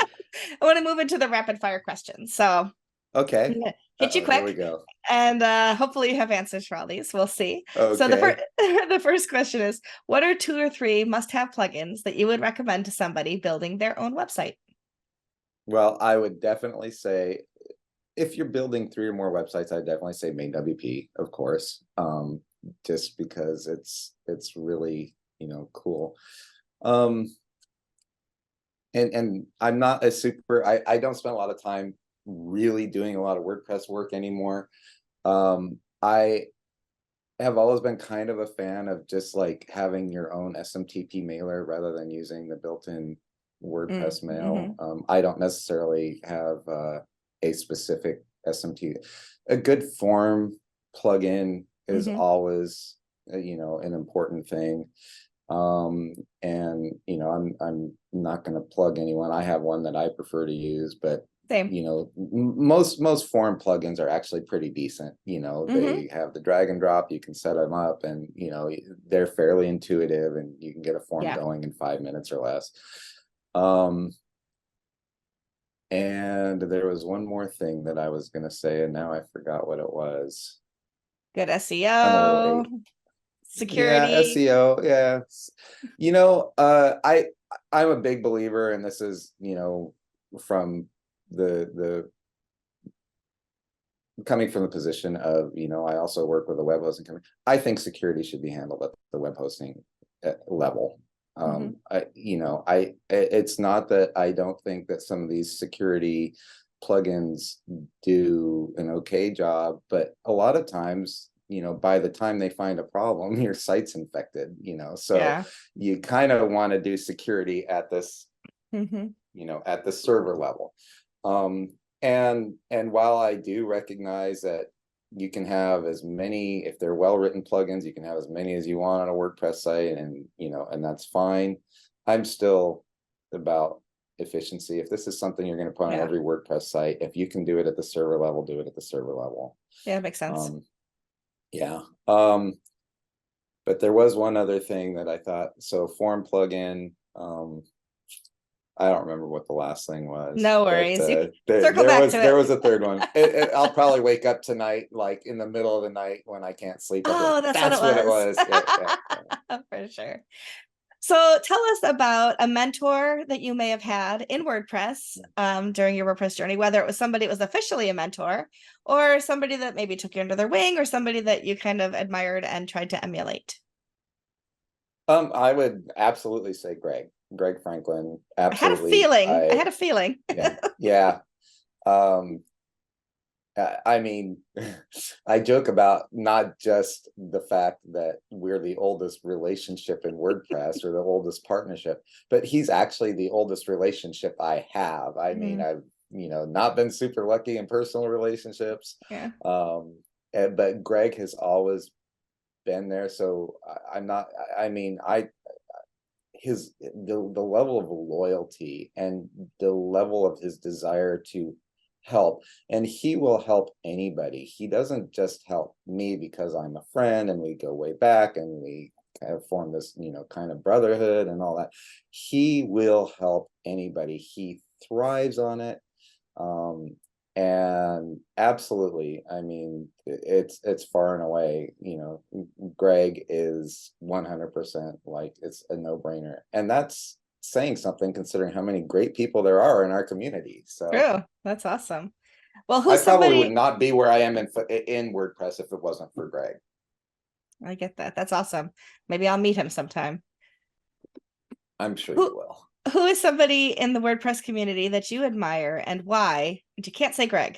want to move into the rapid fire questions. So I'm Okay. gonna hit you Uh-oh, here we quick, go. and hopefully you have answers for all these. We'll see. So the first Okay. the first question is, what are 2 or 3 must-have plugins that you would recommend to somebody building their own website? Well, I would definitely say if you're building 3 or more websites, I'd definitely say main WP, of course. Just because it's really, cool. Um, and I'm not a super I don't spend a lot of time really doing a lot of WordPress work anymore. I have always been kind of a fan of just like having your own SMTP mailer rather than using the built-in WordPress mail. Mm-hmm. I don't necessarily have a specific SMT. A good form plugin is Mm-hmm. always, an important thing. And I'm not going to plug anyone. I have one that I prefer to use, but Same. most forum plugins are actually pretty decent. Mm-hmm. They have the drag and drop, you can set them up, and they're fairly intuitive, and you can get a form Yeah. going in 5 minutes or less. um and there was one more thing that I was going to say, and now I forgot what it was. Good I'm a little SEO, Yeah, security. SEO. Yeah. I'm a big believer, and this is, from the coming from the position of, I also work with a web hosting company. I think security should be handled at the web hosting level. Mm-hmm. It's not that I don't think that some of these security plugins do an okay job, but a lot of times, by the time they find a problem, your site's infected, so Yeah. you kind of want to do security at this, Mm-hmm. at the server level. Um, and while I do recognize that you can have as many, if they're well-written plugins, you can have as many as you want on a WordPress site, and that's fine. I'm still about efficiency. If this is something you're going to put on Yeah. every WordPress site, if you can do it at the server level, do it at the server level. Yeah, makes sense. Um, yeah. But there was one other thing that I thought, so form plugin, I don't remember what the last thing was, No but worries. You can there circle there back was to there it. was a third one. I'll probably wake up tonight, like in the middle of the night when I can't sleep. I'll be like, Oh, that's what it "That's what it was. was." Yeah, yeah, yeah. For sure. So tell us about a mentor that you may have had in WordPress during your WordPress journey, whether it was somebody that was officially a mentor or somebody that maybe took you under their wing or somebody that you kind of admired and tried to emulate. I would absolutely say Greg Franklin. I had a Absolutely. feeling. I had a feeling. Yeah, yeah. Um, I mean, I joke about not just the fact that we're the oldest relationship in WordPress or the oldest partnership, but he's actually the oldest relationship I have. I mean, Mhm. I've, not been super lucky in personal relationships. Yeah. But Greg has always been there. So I'm not, I mean, the level of loyalty and the level of his desire to help, and he will help anybody. He doesn't just help me because I'm a friend and we go way back and we kind of form this, kind of brotherhood and all that. He will help anybody. He thrives on it. um And absolutely, I mean, it's far and away, you know, Greg is 100% like, it's a no-brainer. And that's saying something considering how many great people there are in our community. So True. That's awesome. Well, I who's probably would somebody? not be where I am in WordPress if it wasn't for Greg. I get that. That's awesome. Maybe I'll meet him sometime. I'm sure you Who will. who is somebody in the WordPress community that you admire and why? And you can't say Greg.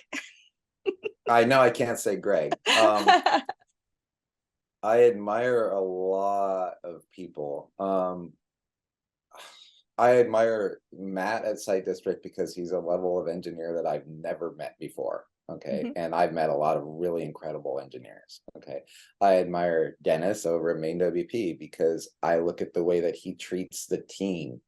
I know I can't say Greg. I admire a lot of people. I admire Matt at Site District because he's a level of engineer that I've never met before. Okay. Mhm. And I've met a lot of really incredible engineers. Okay. I admire Dennis over at Main WP because I look at the way that he treats the team.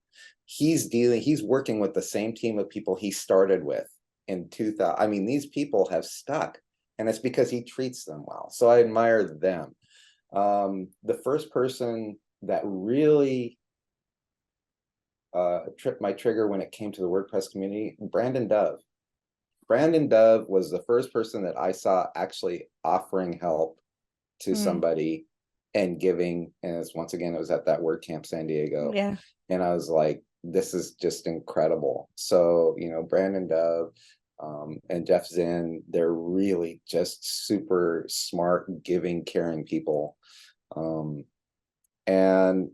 He's working with the same team of people he started with in 2000. I mean, these people have stuck, and it's because he treats them well. So I admire them. The first person that really tripped my trigger when it came to the WordPress community, Brandon Dove. Brandon Dove was the first person that I saw actually offering help to Mm, somebody and giving. And it's, once again, it was at that WordCamp San Diego. yeah. And I was like, this is just incredible. So, you know, Brandon Dove and Jeff Zinn, they're really just super smart, giving, caring people. Um, and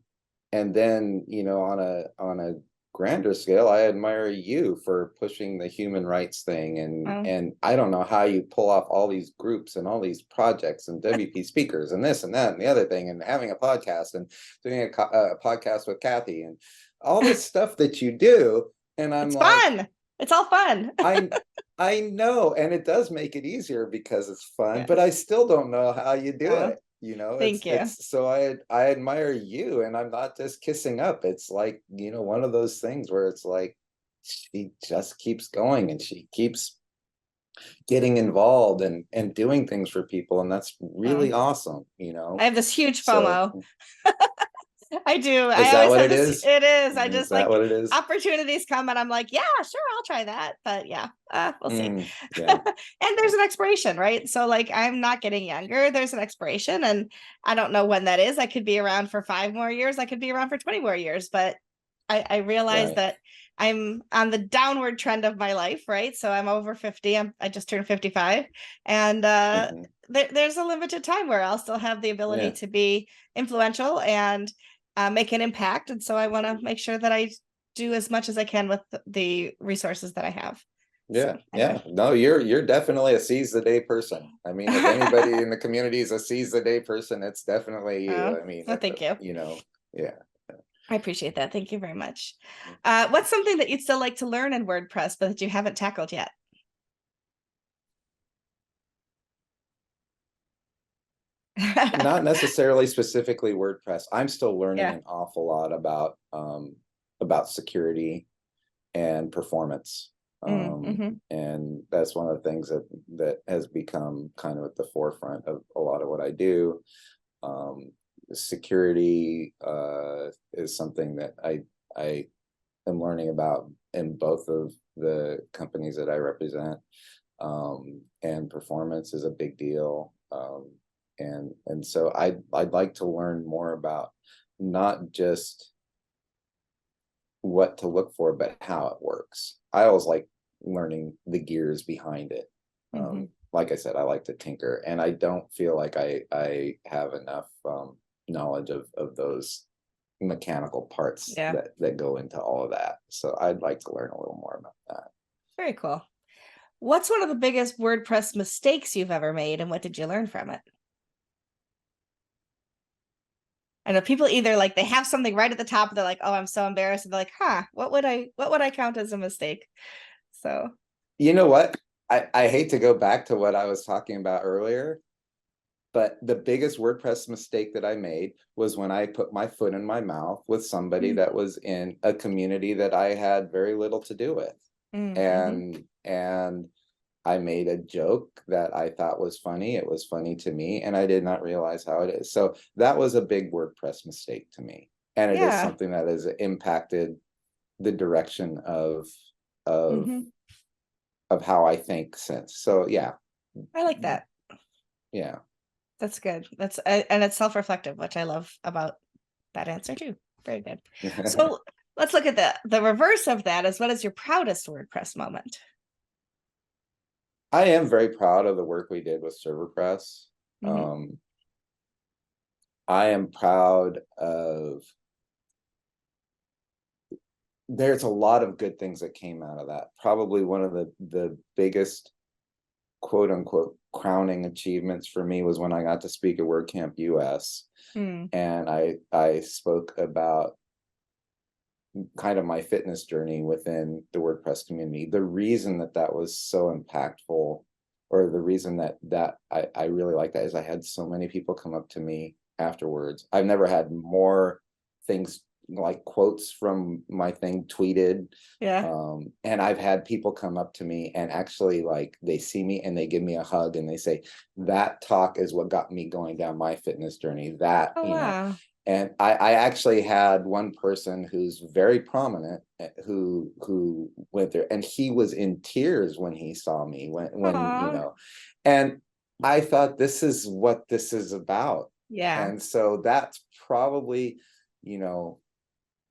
then, you know, on a grander scale, I admire you for pushing the human rights thing. Oh, And I don't know how you pull off all these groups and all these projects and WP speakers and this and that and the other thing, and having a podcast and doing a podcast with Kathy and all this stuff that you do. And I'm it's like, fun. It's all fun. I I know, and it does make it easier because it's fun, Yeah. but I still don't know how you do Oh, it. You know, thank you. it's so I admire you, and I'm not just kissing up. It's like, you know, one of those things where it's like she just keeps going and she keeps getting involved and doing things for people, and that's Oh, really awesome, you I know. have this huge So FOMO. I do. I is that always what have it this. is? It is. I Is just that like what it is? opportunities come and I'm like, yeah, sure, I'll try that. But yeah, we'll see. Yeah. And there's an expiration, right? So like I'm not getting younger. There's an expiration and I don't know when that is. I could be around for 5 more years. I could be around for 20 more years, but I realize Right. that I'm on the downward trend of my life, right? So I'm over 50. I just turned 55. And Hmm. there's a limited time where I'll still have the ability Yeah. to be influential and make an impact. And so I want to make sure that I do as much as I can with the resources that I have. Yeah, So yeah. anyway. No, you're definitely a seize the day person. I mean, if anybody in the community is a seize the day person, it's definitely you. Oh, I mean, well, thank you. you know, yeah. I appreciate that. Thank you very much. What's something that you'd still like to learn in WordPress, but that you haven't tackled yet? Not necessarily specifically WordPress. I'm still learning Yeah. an awful lot about security and performance. Mm-hmm. And that's one of the things that has become kind of at the forefront of a lot of what I do. Um, security is something that I am learning about in both of the companies that I represent. And performance is a big deal. And so I'd like to learn more about not just what to look for, but how it works. I always like learning the gears behind it. Mm-hmm. Like I said, I like to tinker, and I don't feel like I have enough knowledge of those mechanical parts Yeah. that go into all of that. So I'd like to learn a little more about that. Very cool. What's one of the biggest WordPress mistakes you've ever made, and what did you learn from it? I know people either like they have something right at the top, and they're like, "Oh, I'm so embarrassed," and they're like, "Huh, what would I count as a mistake?" So, You know what? I hate to go back to what I was talking about earlier, but the biggest WordPress mistake that I made was when I put my foot in my mouth with somebody mm, that was in a community that I had very little to do with. mm-hmm. And I made a joke that I thought was funny. It was funny to me, and I did not realize how it is. So that was a big WordPress mistake to me. And it is Yeah. something that has impacted the direction of Mm-hmm. how I think since. So yeah. I like that. Yeah. That's good. That's and it's self-reflective, which I love about that answer too. Very good. So let's look at the reverse of that is what is your proudest WordPress moment? I am very proud of the work we did with ServerPress. Mm-hmm. I am proud of, there's a lot of good things that came out of that. Probably one of the biggest quote unquote crowning achievements for me was when I got to speak at WordCamp US. Mm. And I spoke about kind of my fitness journey within the WordPress community. The reason that that was so impactful, or the reason that I really like that, is I had so many people come up to me afterwards. I've never had more things like quotes from my thing tweeted. Yeah. And I've had people come up to me and actually, like, they see me and they give me a hug and they say, that talk is what got me going down my fitness journey. That, Oh, you know, wow. and I actually had one person who's very prominent who went there, and he was in tears when he saw me, when you Aw. know, and I thought, this is what this is about. Yeah. And so that's probably, you know,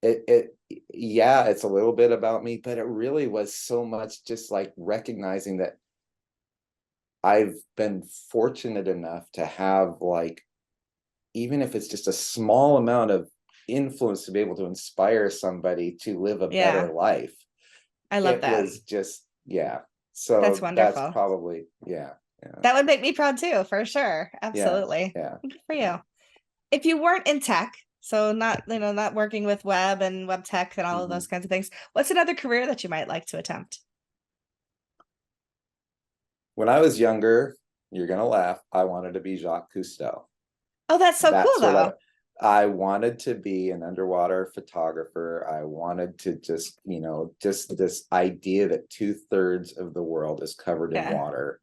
it yeah, it's a little bit about me, but it really was so much just like recognizing that I've been fortunate enough to have, like, even if it's just a small amount of influence, to be able to inspire somebody to live a Yeah. better life. I love It that. was just, yeah. That's So that's wonderful. probably, yeah, yeah, That would make me proud too, for sure. yeah, Absolutely. yeah, Good for yeah. you. If you weren't in tech, so not, not working with web and web tech and all of Mhm. those kinds of things, what's another career that you might like to attempt? When I was younger, you're gonna laugh, I wanted to be Jacques Cousteau. Oh, that's so cool That's what though. I wanted to be, an underwater photographer. I wanted to just, you know, just this idea that 2/3 of the world is covered in Yeah. water.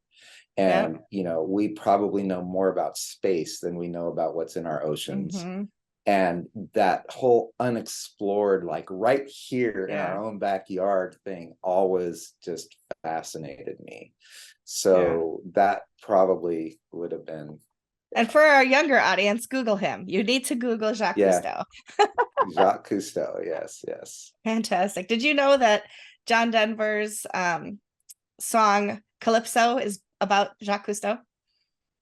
Yeah. And, you know, we probably know more about space than we know about what's in our oceans. Mm-hmm. And that whole unexplored, like right here in our Yeah. own backyard thing, always just fascinated me. Yeah. So that probably would have been, And for our younger audience, Google him. You need to Google Jacques yeah, Cousteau. Jacques Cousteau. Yes, yes. Fantastic. Did you know that John Denver's song Calypso is about Jacques Cousteau?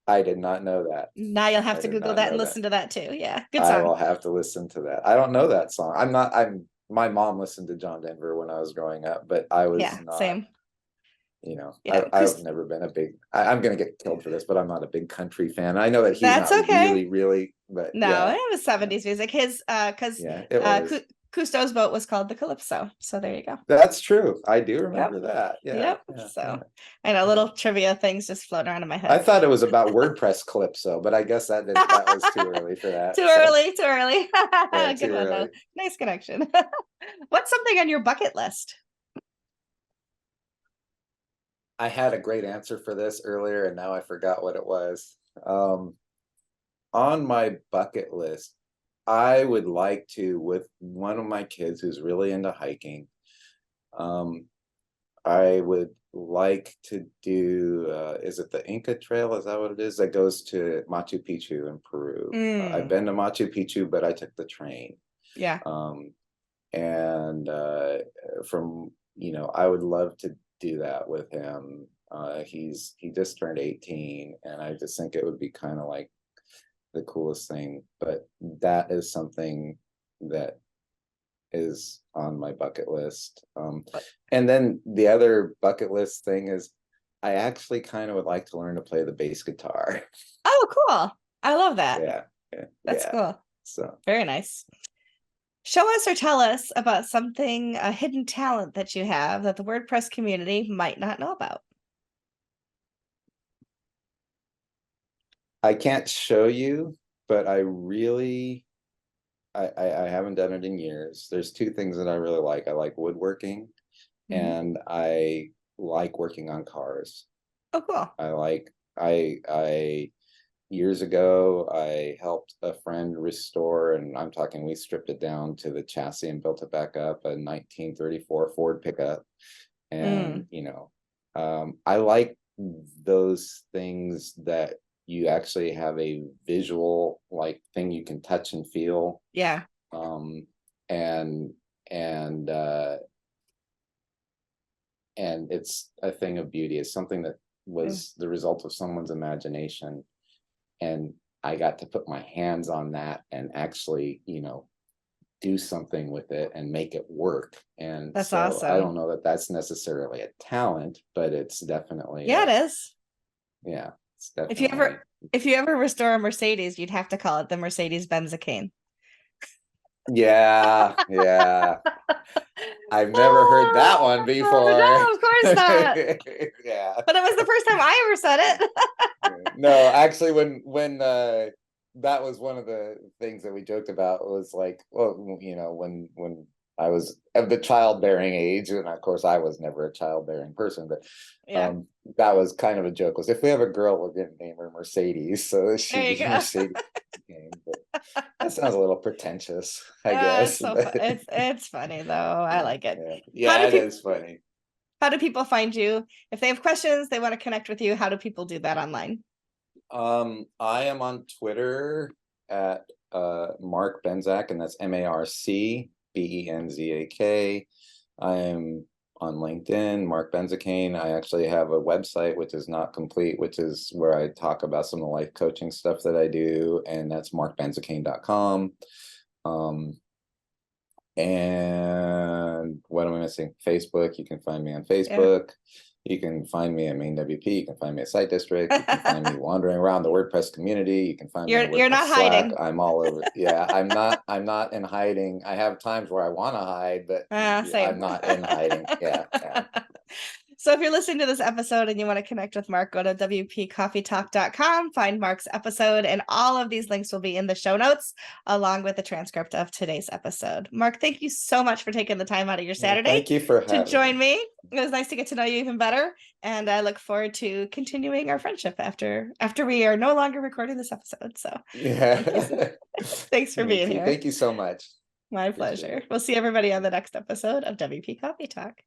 I did not know that. Now you'll have I to did Google not that and know that. listen to that too. Yeah, good I song. will have to listen to that. I don't know that song. My mom listened to John Denver when I was growing up, but I was Yeah, not, same. you know, Yeah, I've never been a big, I'm gonna get killed for this, but I'm not a big country fan. I know that he's that's not okay. really, really, but No, yeah, it was yeah, 70s music. His because yeah, it was. Cousteau's boat was called the Calypso. So there you go. That's true. I do Yep. remember that. Yeah, Yep. yeah, So yeah, I know yeah. little trivia things just floating around in my I head. thought it was about WordPress Calypso, but I guess that was too early for Too that. So early, too early. yeah, Good too one though. early. Nice connection. What's something on your bucket list? I had a great answer for this earlier and now I forgot what it was. Um, on my bucket list, I would like to, with one of my kids who's really into hiking, um, I would like to do, is it the Inca Trail? Is that what it is? That goes to Machu Picchu in Peru. I've Mm, been to Machu Picchu, but I took the train. yeah. Um, and from, you know, I would love to do that with him. He just turned 18, and I just think it would be kind of like the coolest thing. But that is something that is on my bucket list. And then the other bucket list thing is, I actually kind of would like to learn to play the bass guitar. Oh, cool. I love that. Yeah, yeah, That's yeah. cool. So Very nice. Show us or tell us about something, a hidden talent that you have that the WordPress community might not know about. I can't show you, but I really, I haven't done it in years. There's two things that I really like. I like woodworking, Mhm. and I like working on cars. Oh, cool. I like, I years ago, I helped a friend restore, and I'm talking, we stripped it down to the chassis and built it back up, a 1934 Ford pickup. And, Mm, you know, I like those things that you actually have a visual like thing you can touch and feel. Yeah. And and and it's a thing of beauty. It's something that was the result of someone's imagination, and I got to put my hands on that and actually, do something with it and make it work. And That's so I awesome. don't know that that's necessarily a talent, but it's definitely Yeah, it is. yeah, it's If you definitely ever if you ever restore a Mercedes, you'd have to call it the Mercedes Benzakein. yeah, yeah. I've never heard that one Oh, before. no, of course not. Yeah. But it was the first time I ever said it. No, actually, when that was one of the things that we joked about was like, well, when I was of the childbearing age, and of course I was never a childbearing person, but Yeah, that was kind of a joke. Was if we have a girl, we're gonna name her Mercedes, so there she'd you be go. Mercedes. But that sounds a little pretentious, I guess. But It's funny though. I like it. yeah, How yeah, do it people is funny. how do people find you? If they have questions, they want to connect with you, how do people do that online? I am on Twitter at Marc Benzak, and that's MarcBenzak. I am on LinkedIn, Marc Benzakein. I actually have a website which is not complete, which is where I talk about some of the life coaching stuff that I do, and that's marcbenzakein.com. And what am I missing? Facebook. You can find me on Yeah. Facebook. You can find me at Main WP. You can find me at Site District. You can find me wandering around the WordPress community. You can find me on You're WordPress not Slack. hiding. I'm all over. Yeah, I'm not in hiding. I have times where I want to hide, but I'm Same. not in hiding. Yeah, yeah. So if you're listening to this episode and you want to connect with Marc, go to WPCoffeeTalk.com, find Marc's episode, and all of these links will be in the show notes, along with the transcript of today's episode. Marc, thank you so much for taking the time out of your Well, Saturday thank you for to having join me. me. It was nice to get to know you even better, and I look forward to continuing our friendship after we are no longer recording this episode. So thank you. Yeah. Thanks for Me being too. here. Thank you so much. My Appreciate pleasure. it. We'll see everybody on the next episode of WP Coffee Talk.